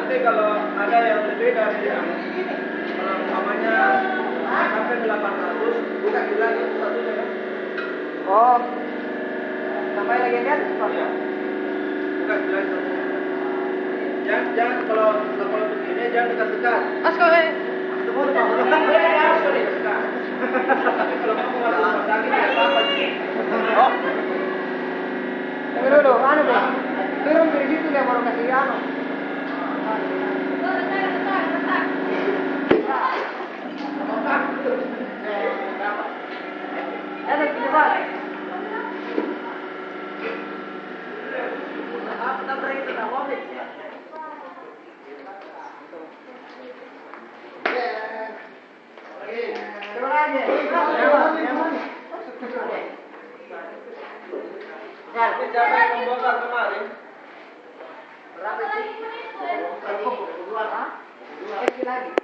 Nanti kalau ada yang lebih dari kalau umpamanya sampai 800, buka lagi satunya kan? Oh, sampai lagi kan? Iya. Buka lagi satunya. Jangan kalau begini jangan dekat-dekat. Mas kau Tunggu sorry dekat. Tapi kalau kamu masuk rumah sakit tidak apa-apa sih. Oh. Tunggu dulu, anu bro. Turun dari situ dia baru kasih anu. Ada kita balik. Apa tak itu tak mobil? Turun aja. Siapa yang membongkar kemarin? Berapa sih? Dua lagi.